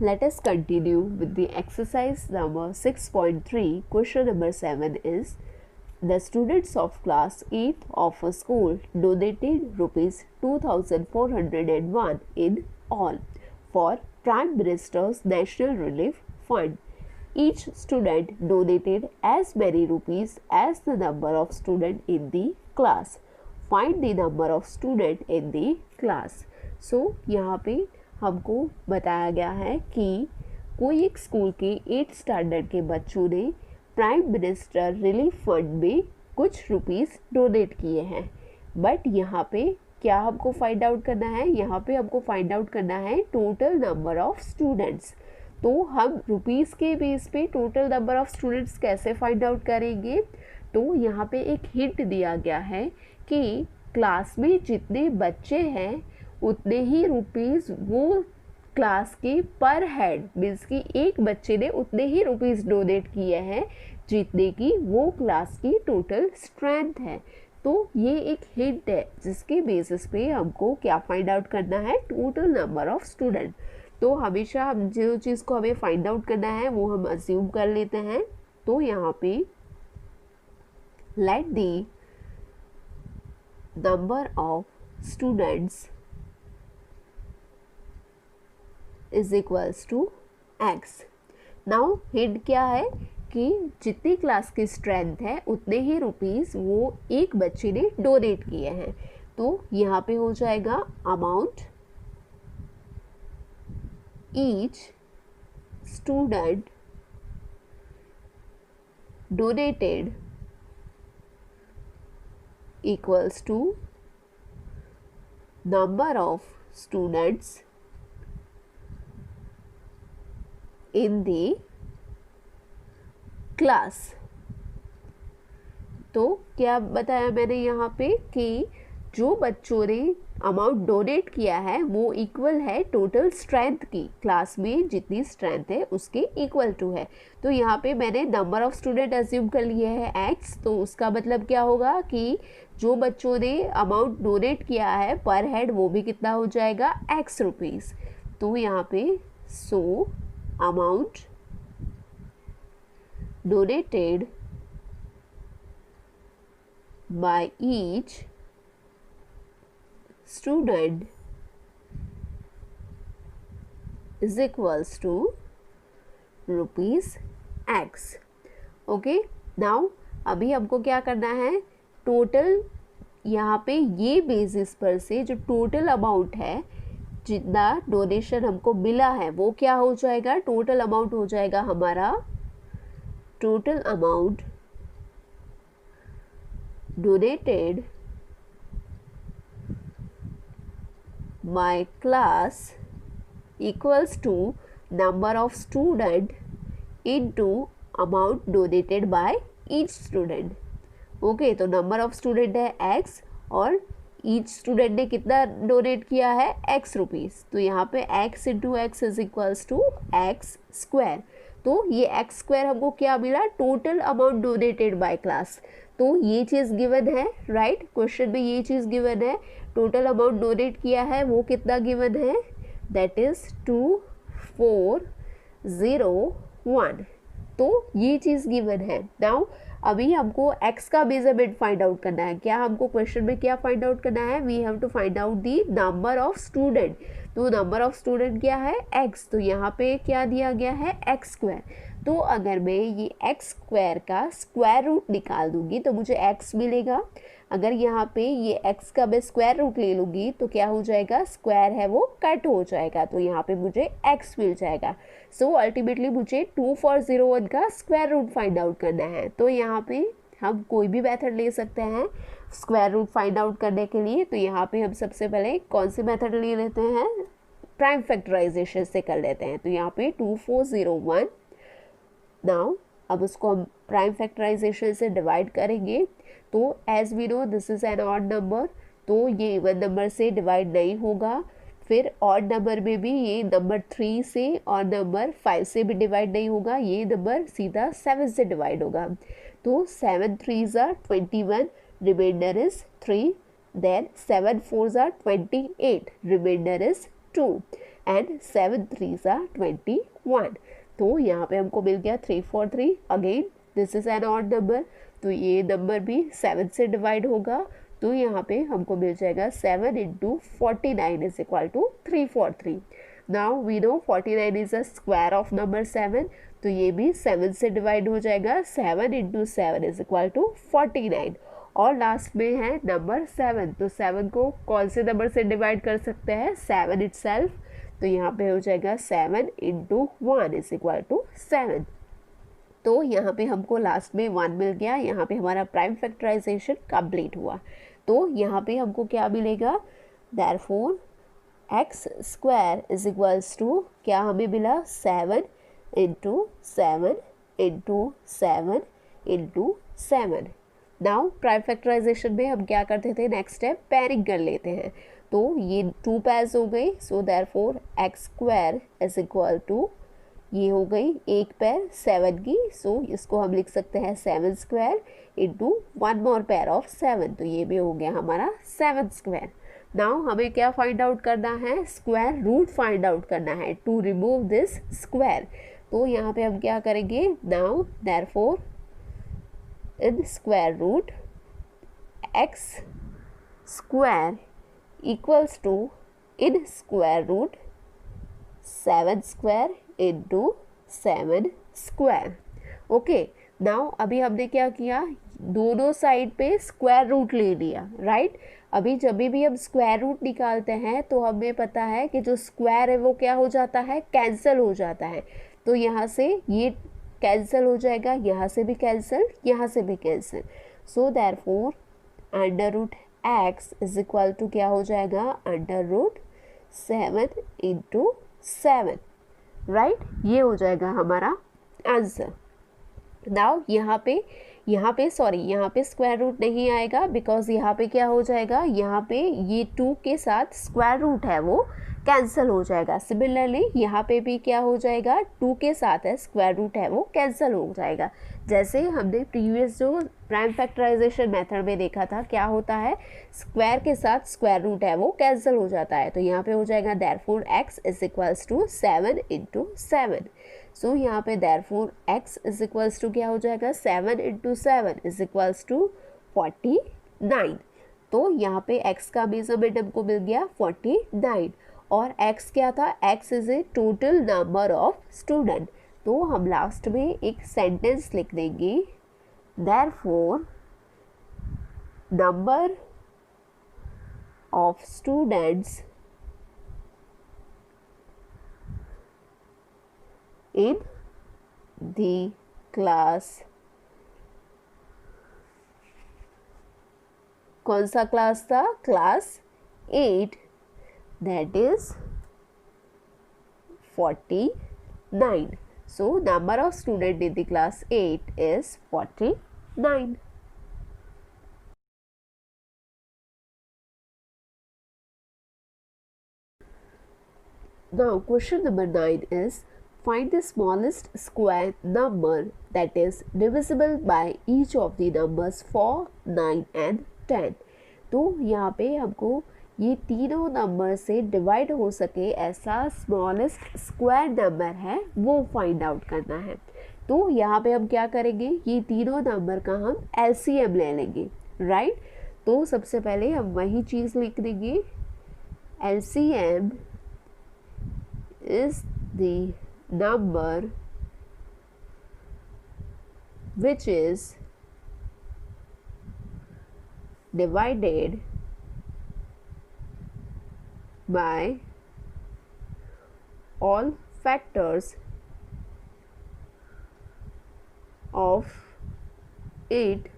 Let us continue with the exercise number 6.3. Question number 7 is, the students of class 8 of a school donated rupees 2401 in all for Prime Minister's National Relief Fund. Each student donated as many rupees as the number of students in the class. Find the number of students in the class. So यहाँ पे हमको बताया गया है कि कोई एक school के 8th स्टैंडर्ड के बच्चों ने प्राइम मिनिस्टर रिलीफ फंड में कुछ रुपीस डोनेट किए हैं। बट यहाँ पे क्या हमको फाइंड आउट करना है? यहाँ पे हमको फाइंड आउट करना है टोटल नंबर ऑफ स्टूडेंट्स। तो हम रुपीस के बेस पे टोटल नंबर ऑफ स्टूडेंट्स कैसे फाइंड आउट करेंगे? तो यहाँ पे एक हिंट दिया गया है कि क्लास में जितने बच्चे हैं उतने ही रुपीस वो क्लास के पर हेड मीन्स कि एक बच्चे ने उतने ही रुपीस डोनेट किए हैं जितने की वो क्लास की टोटल स्ट्रेंथ है। तो ये एक हिंट है जिसके बेसिस पे हमको क्या फाइंड आउट करना है? Total number of student. तो हमेशा हम जो चीज़ को हमें फाइंड आउट करना है वो हम अज्यूम कर लेते हैं। तो यहाँ पे let the number of students is equals to x। Now hint क्या है कि जितनी क्लास की स्ट्रेंथ है उतने ही रुपीस वो एक बच्चे ने डोनेट किए हैं। तो यहाँ पे हो जाएगा amount each student donated equals to number of students in the class। तो क्या बताया मैंने यहाँ पे कि जो बच्चों ने अमाउंट डोनेट किया है वो इक्वल है टोटल स्ट्रेंथ की, क्लास में जितनी स्ट्रेंथ है उसके इक्वल टू है। तो यहाँ पे मैंने नंबर ऑफ स्टूडेंट अज्यूम कर लिए है x। तो उसका मतलब क्या होगा कि जो बच्चों ने अमाउंट डोनेट किया है पर हेड वो भी कितना हो जाएगा? x rupees. तो यहाँ पे सो amount donated by each student is equals to rupees x। Okay, now अभी हमको क्या करना है? टोटल यहाँ पे ये बेसिस पर से जो टोटल अमाउंट है जितना डोनेशन हमको मिला है वो क्या हो जाएगा? टोटल अमाउंट हो जाएगा हमारा total amount donated by class equals to number of student into amount donated by each student. Okay, तो नंबर ऑफ स्टूडेंट है x और ईच स्टूडेंट ने कितना डोनेट किया है? x rupees. तो यहाँ पे x into x is equals to x square. तो ये x स्क्वायर हमको क्या मिला? Total amount donated by class. तो ये चीज़ गिवन है, राइट? क्वेश्चन में ये चीज़ गिवन है, टोटल अमाउंट डोनेट किया है वो कितना गिवन है? That is 2401। तो ये चीज़ गिवन है। नाउ अभी हमको x का मेजरमेंट फाइंड आउट करना है। क्या हमको क्वेश्चन में क्या फाइंड आउट करना है? We have to find out the number of student. तो नंबर ऑफ स्टूडेंट क्या है? x। तो यहाँ पे क्या दिया गया है? x square. तो अगर मैं ये x स्क्वायर का स्क्वायर रूट निकाल दूंगी तो मुझे x मिलेगा। अगर यहाँ पे ये x का मैं स्क्वायर रूट ले लूँगी तो क्या हो जाएगा? स्क्वायर है वो कट हो जाएगा, तो यहाँ पे मुझे x मिल जाएगा। सो अल्टीमेटली मुझे 2401 का स्क्वायर रूट फाइंड आउट करना है। तो यहाँ पे हम कोई भी मेथड ले सकते हैं स्क्वायर रूट फाइंड आउट करने के लिए। तो यहाँ पे हम सबसे पहले कौन सी मेथड ले लेते हैं? प्राइम फैक्टराइजेशन से कर लेते हैं। तो यहाँ पे 2401। नाउ अब उसको हम प्राइम फैक्टराइजेशन से डिवाइड करेंगे। तो as we know this is an odd number, तो ये इवन नंबर से डिवाइड नहीं होगा। फिर ऑड नंबर में भी ये नंबर 3 से और नंबर 5 से भी डिवाइड नहीं होगा, ये नंबर सीधा 7 से डिवाइड होगा। तो 7 3s are 21, remainder is 3, then 7 4s are 28, remainder is 2, and 7 3s are 21। तो यहाँ पे हमको मिल गया 343। Again this is N odd number, तो ये नंबर भी 7 से डिवाइड होगा, तो यहाँ पे हमको मिल जाएगा 7 into 49 is equal to 343। Now we know 49 is a square of number 7, तो ये भी 7 से डिवाइड हो जाएगा, 7 इंटू 7 इज इक्वल टू 49। और लास्ट में है नंबर 7, तो 7 को कौन से नंबर से डिवाइड कर सकते हैं, 7 इटसेल्फ, तो यहाँ पे हो जाएगा 7 इंटू 1 इज इक्वल टू 7। तो यहाँ पे हमको लास्ट में 1 मिल गया, यहाँ पे हमारा प्राइम फैक्टराइजेशन कंप्लीट हुआ। तो यहाँ पे हमको क्या मिलेगा, therefore x square is equals to क्या हमें मिला, 7 into 7 into 7 into 7। Now prime factorization में हम क्या करते थे, नेक्स्ट स्टेप पेयरिंग कर लेते हैं, तो ये 2 पेयर्स हो गई, so therefore x square is equal to ये हो गई एक पेयर 7 की, सो इसको हम लिख सकते हैं 7 square into 1 more pair of 7, तो ये भी हो गया हमारा 7 स्क्वायर। नाउ हमें क्या फाइंड आउट करना है, स्क्वायर रूट फाइंड आउट करना है टू रिमूव दिस स्क्वायर। तो यहाँ पे हम क्या करेंगे, now therefore in square root x square equals to in square root 7 square into 7 square. Okay, now अभी हमने क्या किया, दोनों साइड पे स्क्वायर रूट ले लिया, राइट। अभी जब भी हम स्क्वायर रूट निकालते हैं तो हमें पता है कि जो स्क्वायर है वो क्या हो जाता है, कैंसिल हो जाता है। तो यहाँ से ये कैंसिल हो जाएगा, यहाँ से भी कैंसिल, यहाँ से भी cancel. So therefore under root x is equal to क्या हो जाएगा, अंडर रूट 7 इंटू 7, राइट। ये हो जाएगा हमारा आंसर। नाउ यहाँ पे स्क्वायर रूट नहीं आएगा, बिकॉज यहाँ पे क्या हो जाएगा, यहाँ पे ये 2 के साथ स्क्वायर रूट है वो कैंसिल हो जाएगा। सिमिलरली यहाँ पे भी क्या हो जाएगा, 2 के साथ है स्क्वायर रूट है वो कैंसिल हो जाएगा। जैसे हमने प्रीवियस जो प्राइम फैक्टराइजेशन मेथड में देखा था, क्या होता है, स्क्वायर के साथ स्क्वायर रूट है वो कैंसिल हो जाता है। तो यहाँ पे हो जाएगा therefore x is equals to 7 into 7। So यहाँ पे therefore x is equals to क्या हो जाएगा, 7 इंटू 7 इज इक्वल्स टू 49। तो यहाँ पे x का मेजरमेंट हमको मिल गया 49, और x क्या था, x is a total number of student. तो हम लास्ट में एक सेंटेंस लिख देंगे, therefore number of students in the class, कौन सा क्लास था, class 8, that is 49. So number of student in the class 8 is 49. Now question number 9 is find the smallest square number that is divisible by each of the numbers 4, 9 and 10. तो यहाँ पे हमको ये तीनों number से divide हो सके ऐसा स्मॉलेस्ट स्क्वायर नंबर है वो फाइंड आउट करना है। तो यहाँ पे हम क्या करेंगे, ये तीनों नंबर का हम एलसीएम ले लेंगे, राइट। तो सबसे पहले हम वही चीज़ लिख देंगे, LCM is the number which is divided by all factors of it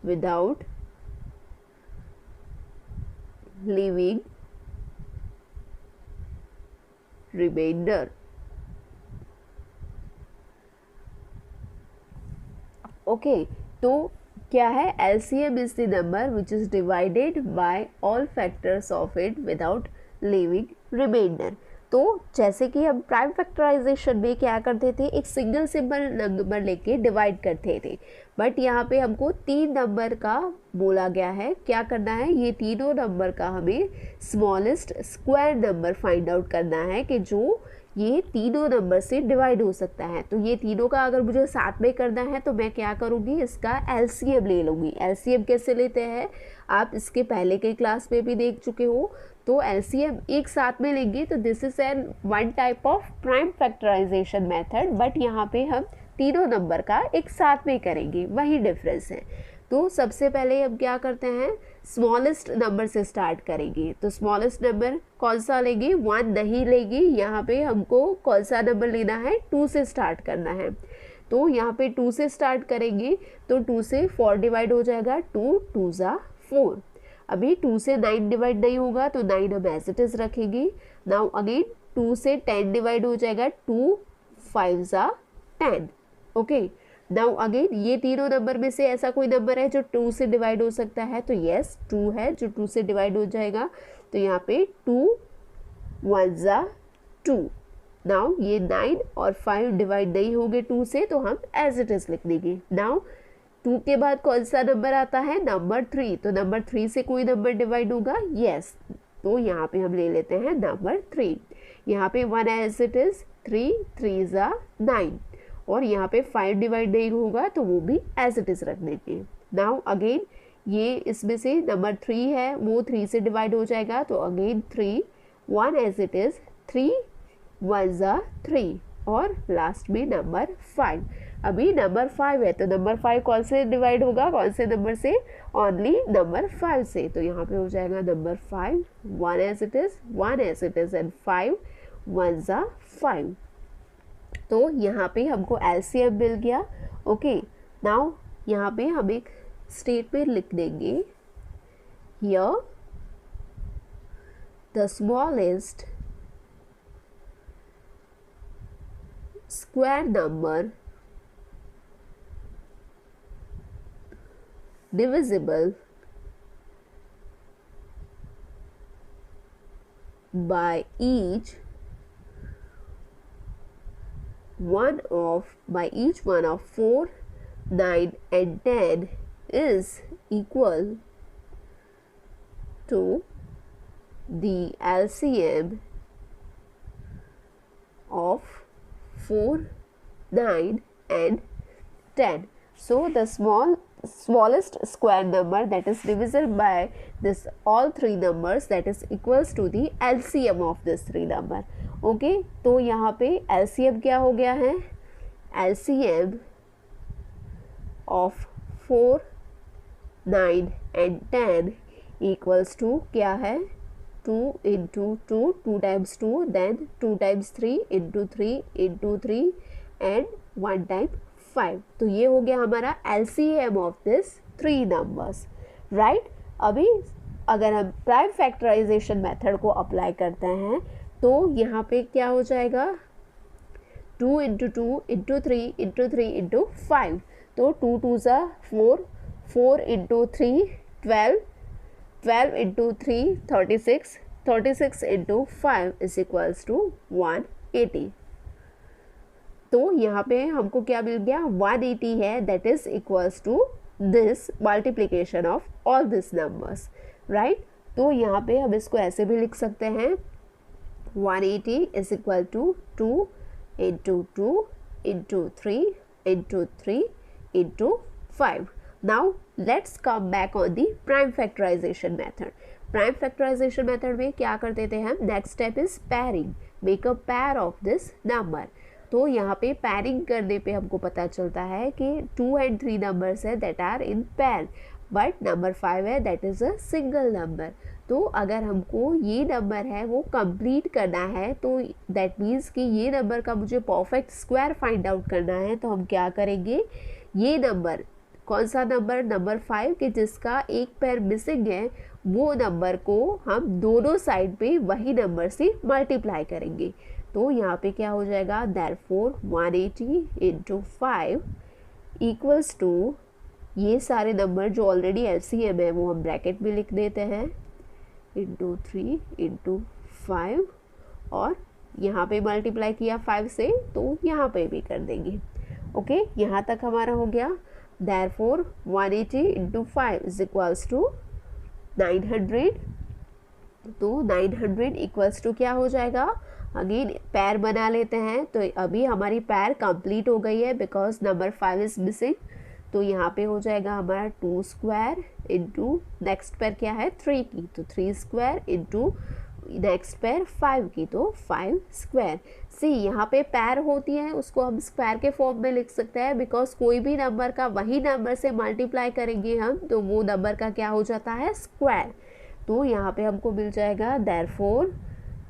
without leaving remainder. Okay, तो क्या है, LCM is the number which is divided by all factors of it without living reminder. तो जैसे कि हम prime factorization में क्या करते थे, एक सिंगल सिंबल नंबर लेके डिवाइड करते थे, बट यहाँ पे हमको 3 नंबर का बोला गया है। क्या करना है, ये तीनों नंबर का हमें smallest square number find out करना है कि जो ये तीनों नंबर से डिवाइड हो सकता है। तो ये तीनों का अगर मुझे साथ में करना है तो मैं क्या करूँगी, इसका एलसीएम ले लूँगी। एलसीएम कैसे लेते हैं, आप इसके पहले के क्लास में भी देख चुके हो। तो एलसीएम एक साथ में लेंगे तो this is an one type of prime factorization method, but यहाँ पे हम तीनों नंबर का एक साथ में करेंगे, वही डिफरेंस है। तो सबसे पहले हम क्या करते हैं, स्मॉलेस्ट नंबर से स्टार्ट करेंगे। तो स्मॉलेस्ट नंबर कौन सा लेंगे, 1 नहीं लेंगे, यहाँ पे हमको कौन सा नंबर लेना है, 2 से स्टार्ट करना है। तो यहाँ पे 2 से स्टार्ट करेंगे तो 2 से 4 डिवाइड हो जाएगा, 2 2 ज़ा 4। अभी 2 से 9 डिवाइड नहीं होगा तो 9 हम एज इट इज़ रखेंगे। नाउ अगेन 2 से 10 डिवाइड हो जाएगा, 2 5 ज़ा 10। ओके, नाउ अगेन ये तीनों नंबर में से ऐसा कोई नंबर है जो 2 से डिवाइड हो सकता है, तो यस 2 है जो 2 से डिवाइड हो जाएगा। तो यहाँ पे 2 1 ज़ा 2। नाउ ये 9 और 5 डिवाइड नहीं होंगे 2 से, तो हम एज इट इज़ लिख देंगे। नाउ 2 के बाद कौन सा नंबर आता है, नंबर 3। तो नंबर 3 से कोई नंबर डिवाइड होगा, यस। तो यहाँ पे हम ले लेते हैं नंबर 3। यहाँ पे 1 एज इट इज़, 3 3 ज़ा 9, और यहाँ पे 5 डिवाइड नहीं होगा तो वो भी एज इट इज़ रख देंगे। नाउ अगेन ये इसमें से नंबर 3 है वो 3 से डिवाइड हो जाएगा, तो अगेन 3 1 एज इट इज़, 3 1 ज़ा 3, और लास्ट में नंबर 5। अभी नंबर 5 है तो नंबर 5 कौन से डिवाइड होगा, कौन से नंबर से, ओनली नंबर 5 से। तो यहाँ पे हो जाएगा number 5 1 as it is, 1 as it is and 5 1 ज़ा 5। तो यहाँ पे हमको एलसीएम मिल गया। ओके, नाउ यहाँ पे हम एक स्टेटमेंट लिख देंगे, here the smallest square number divisible by each one of 4, 9 and 10 is equal to the LCM of 4, 9 and 10. So the smallest square number that is divisible by this all three numbers, that is equals to the LCM of this three number. Okay, तो यहाँ पे LCM क्या हो गया है, LCM of 4, 9 and 10 equals to क्या है, 2 into 2, 2 times 2, then 2 times 3 into 3 into 3 and 1 time 5। तो ये हो गया हमारा LCM of this 3 numbers, right. अभी अगर हम प्राइम फैक्टराइजेशन मेथड को अप्लाई करते हैं तो यहाँ पे क्या हो जाएगा, 2 into 2 into 3 into 3 into 5। तो 2 2 ज़ा 4, 4 into 3 12, 12 into 3 36, 36 into 5 is equals to 180। तो यहाँ पे हमको क्या मिल गया, 180 है, that is equals to this multiplication of all this numbers, right. तो यहाँ पे हम इसको ऐसे भी लिख सकते हैं, 180 is equal to 2 into 2 into 3 into 3 into 5। Now let's come back on the prime factorization method। Prime factorization method में क्या करते थे हम, next step is pairing, make a pair of this number. तो यहाँ पे पैरिंग करने पे हमको पता चलता है कि 2 and 3 नंबर्स है दैट आर इन पैर, बट नंबर 5 है that is a single number. तो अगर हमको ये नंबर है वो कंप्लीट करना है, तो दैट मीन्स कि ये नंबर का मुझे परफेक्ट स्क्वायर फाइंड आउट करना है, तो हम क्या करेंगे, ये नंबर कौन सा नंबर, नंबर 5 के जिसका एक पैर मिसिंग है, वो नंबर को हम दोनों साइड पे वही नंबर से मल्टीप्लाई करेंगे। तो यहाँ पे क्या हो जाएगा, देयरफॉर 180 into 5 इक्वल्स टू, ये सारे नंबर जो ऑलरेडी एलसीएम है वो हम ब्रैकेट में लिख देते हैं, into 3 into 5 और यहाँ पे मल्टीप्लाई किया 5 से तो यहाँ पे भी कर देंगे। ओके, यहाँ तक हमारा हो गया। Therefore 180 into 5 is equals to 900। तो 900 इक्वल्स टू क्या हो जाएगा, अगेन पैर बना लेते हैं। तो अभी हमारी पैर कंप्लीट हो गई है बिकॉज नंबर 5 इज मिसिंग। तो यहाँ पे हो जाएगा हमारा 2 स्क्वायर इंटू नेक्स्ट पैर क्या है 3 की, तो 3 स्क्वायर इंटू नेक्स्ट पैर 5 की, तो 5 स्क्वायर। सी यहाँ पे पैर होती है उसको हम स्क्वायर के फॉर्म में लिख सकते हैं बिकॉज कोई भी नंबर का वही नंबर से मल्टीप्लाई करेंगे हम तो वो नंबर का क्या हो जाता है स्क्वायर। तो यहाँ पे हमको मिल जाएगा देयरफॉर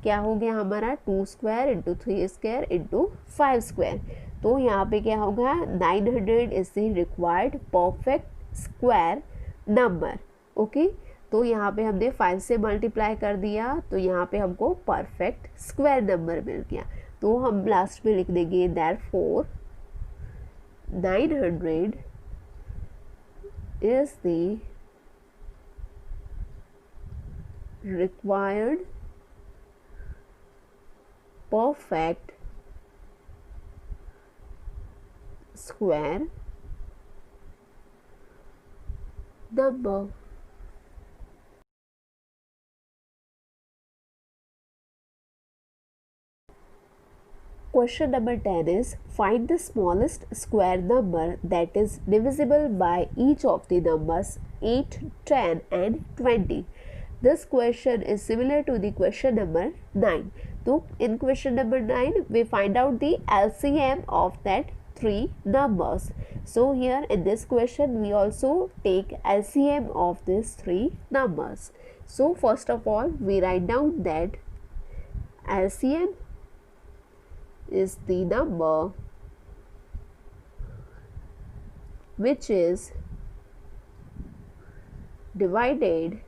क्या हो गया हमारा 2 square into 3 square into 5 square. तो यहाँ पे क्या होगा 900 is the required perfect square number. Okay, तो यहाँ पे हमने 5 से मल्टीप्लाई कर दिया तो यहाँ पे हमको परफेक्ट स्क्वायर नंबर मिल गया। तो हम लास्ट में लिख देंगे therefore 900 is the required perfect square number। Question number 10 is find the smallest square number that is divisible by each of the numbers 8, 10 and 20। This question is similar to the question number 9. So in question number 9 we find out the LCM of that three numbers. So here in this question we also take LCM of these three numbers. So first of all we write down that LCM is the number which is divided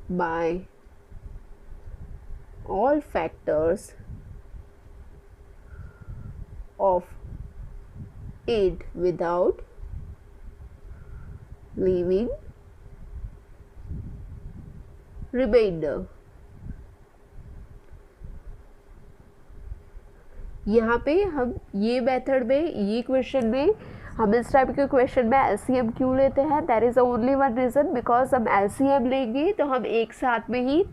by all factors of 8 without leaving remainder। यहाँ पे हम ये method में ये question में हम इस type के क्वेश्चन में एलसीएम क्यों लेते हैं, that is only one reason because हम एलसीएम लेंगे तो हम एक साथ में ही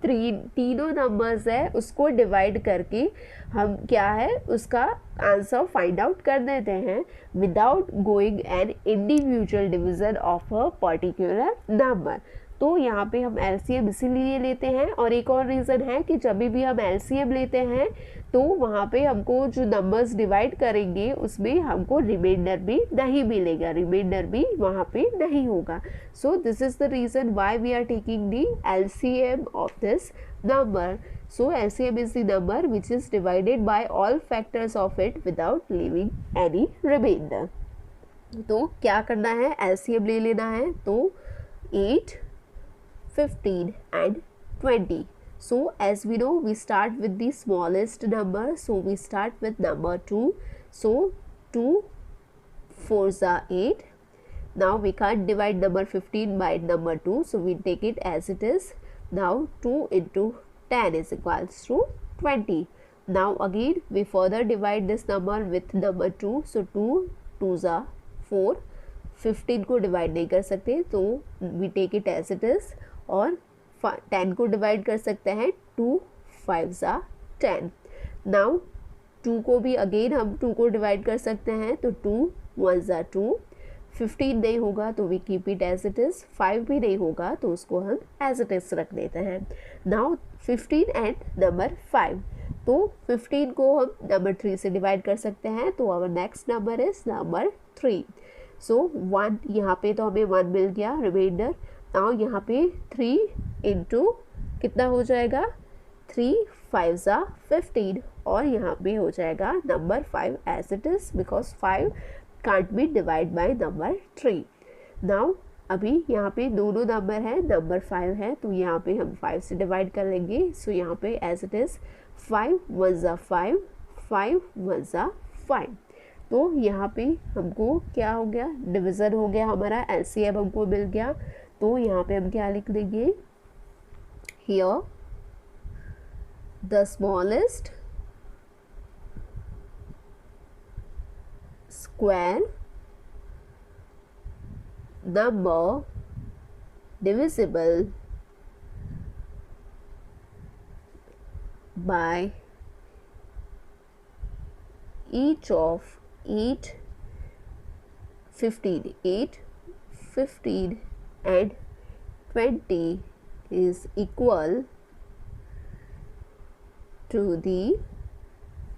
तीनों नंबर्स है उसको डिवाइड करके हम क्या है उसका आंसर फाइंड आउट कर देते हैं without going an individual division of a particular number. तो यहाँ पे हम एलसीएम इसीलिए लेते हैं। और एक और रीज़न है कि जब भी हम एलसीएम लेते हैं तो वहाँ पे हमको जो नंबर्स डिवाइड करेंगे उसमें हमको रिमाइंडर भी नहीं मिलेगा, रिमाइंडर भी वहाँ पे नहीं होगा। So this is the reason why we are taking the LCM of this number. So LCM is the number which is divided by all factors of it without leaving any reminder. तो क्या करना है, LCM ले लेना है। तो 8, 15 and 20। So as we know we start with the smallest number, so we start with number 2। So 2 4s are 8। Now we can't divide number 15 by number 2, so we take it as it is। Now 2 into 10 is equals to 20। Now again we further divide this number with number 2, so 2 2s are 4। 15 को divide नहीं कर सकते तो we take it as it is। और 10 को divide कर सकते हैं, 2 5s are 10। नाउ 2 को भी अगेन हम 2 को डिवाइड कर सकते हैं तो 2 1s are 2। 15 नहीं होगा तो we keep it as it is. 5 भी नहीं होगा तो उसको हम एज इट इज़ रख देते हैं। Now 15 and number 5। तो 15 को हम नंबर 3 से डिवाइड कर सकते हैं तो our next number is number 3। So 1 यहाँ पे तो हमें 1 मिल गया रिमाइंडर। नाउ यहाँ पे 3 इंटू कितना हो जाएगा, 3 5s are 15 और यहाँ पे हो जाएगा number 5 as it is because 5 can't be divide by number 3। Now अभी यहाँ पे दोनों नंबर है, नंबर 5 है तो यहाँ पे हम 5 से डिवाइड कर लेंगे। सो यहाँ पे as it is 5 1s are 5, 5 1s are 5। तो यहाँ पे हमको क्या हो गया, डिवीज़न हो गया हमारा, एलसीएम हमको मिल गया। तो यहाँ पे हम क्या लिख देंगे, here the smallest square number divisible by each of 8, 15, 8, 15 and 20 is equal to the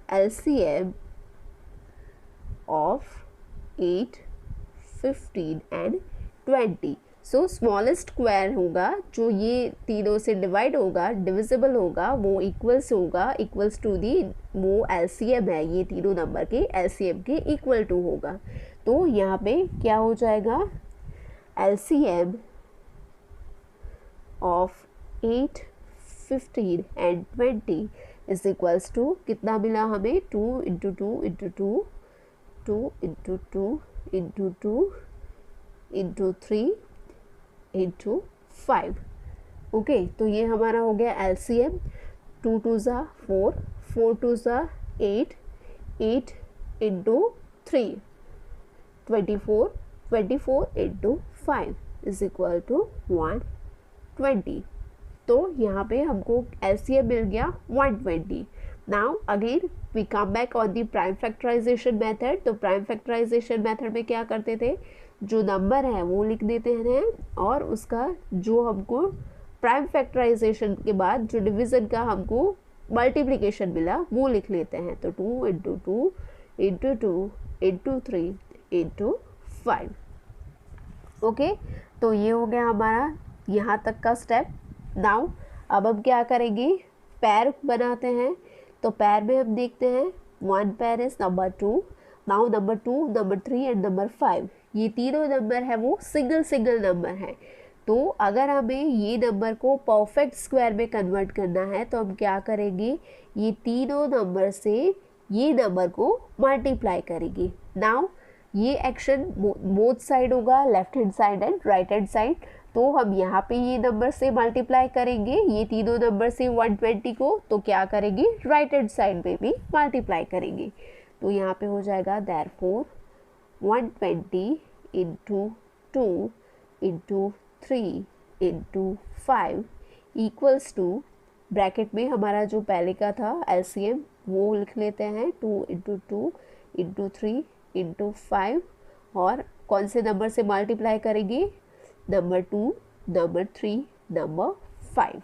LCM of 8, 15 and 20. So smallest square होगा जो ये तीनों से डिवाइड होगा, डिविजिबल होगा, वो इक्वल्स होगा, इक्वल्स टू दी, वो एलसीएम है, ये तीनों नंबर के एलसीएम के इक्वल टू होगा। तो यहाँ पे क्या हो जाएगा, LCM of 8, 15 and 20 is equals to कितना मिला हमें, 2 into 2 into 2, 2 into 2 into 2 into 3 into 5। Okay, तो ये हमारा हो गया एलसीएम। 2 2 ज़ा 4, 4 2 ज़ा 8, 8 into 3 24, 24 into 5 is equal to 120। तो यहाँ पे हमको एलसीएम मिल गया 120। Now again we come back on the prime factorization method. तो प्राइम फैक्टराइजेशन मेथड में क्या करते थे, जो नंबर है वो लिख देते हैं और उसका जो हमको प्राइम फैक्टराइजेशन के बाद जो डिवीज़न का हमको मल्टीप्लिकेशन मिला वो लिख लेते हैं। तो 2 into 2 into 2 into 3 into 5। Okay, तो ये हो गया हमारा यहाँ तक का स्टेप। नाउ अब हम क्या करेंगे, पैर बनाते हैं। तो पैर में हम देखते हैं 1 पैर is number 2, now number 2, number 3 and number 5। ये तीनों नंबर है वो सिंगल नंबर है। तो अगर हमें ये नंबर को परफेक्ट स्क्वायर में कन्वर्ट करना है तो हम क्या करेंगे, ये तीनों नंबर से ये नंबर को मल्टीप्लाई करेंगे। नाउ ये एक्शन बोथ साइड होगा, left hand side and right hand side. तो हम यहाँ पे ये नंबर से मल्टीप्लाई करेंगे ये तीनों नंबर से 120 को, तो क्या करेंगे, राइट हैंड साइड में भी मल्टीप्लाई करेंगे। तो यहाँ पे हो जाएगा therefore 120 into 2 into 3 into 5 equals to, bracket में हमारा जो पहले का था एलसीएम वो लिख लेते हैं, 2 इंटू 2 इंटू 3 इंटू 5, और कौन से नंबर से मल्टीप्लाई करेंगे, number 2, number 3, number 5।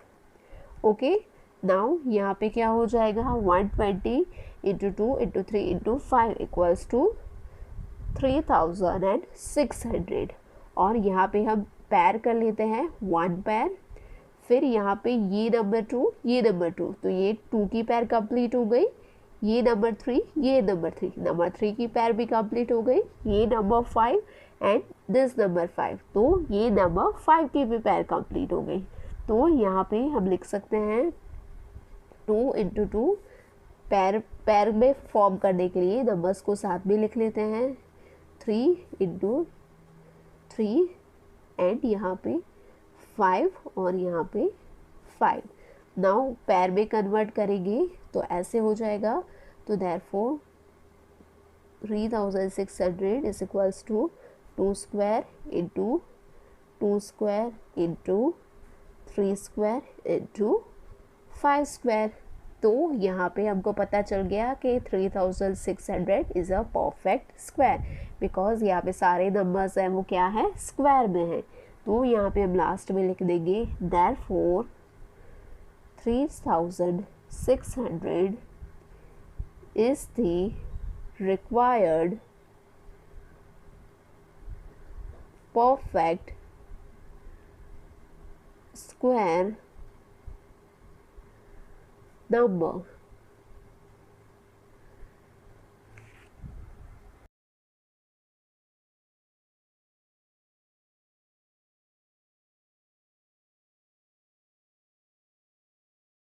Okay, now यहाँ पे क्या हो जाएगा, 120 into 2 into 3 into 5 equals to 3600। और यहाँ पे हम पैर कर लेते हैं 1 पैर, फिर यहाँ पे ये नंबर 2, ये नंबर 2, तो ये 2 की पैर कंप्लीट हो गई, ये नंबर 3, ये नंबर 3, नंबर 3 की पैर भी कंप्लीट हो गई, ये नंबर 5 एंड दिस नंबर 5, तो ये नंबर 5 की भी पैर कंप्लीट हो गई। तो यहाँ पे हम लिख सकते हैं 2 इंटू 2, पैर में फॉर्म करने के लिए नंबर्स को साथ में लिख लेते हैं, 3 इंटू 3 एंड यहाँ पे 5 और यहाँ पे 5। नाउ पैर में कन्वर्ट करेंगे तो ऐसे हो जाएगा। तो therefore 3600 is equals to 2 square into 2 square into 3 square into 5 square. तो यहाँ पे हमको पता चल गया कि 3600 is a perfect square, because यहाँ पे सारे नंबर्स हैं वो क्या है, स्क्वायर में है। तो यहाँ पे हम लास्ट में लिख देंगे therefore 3600 is the required perfect square number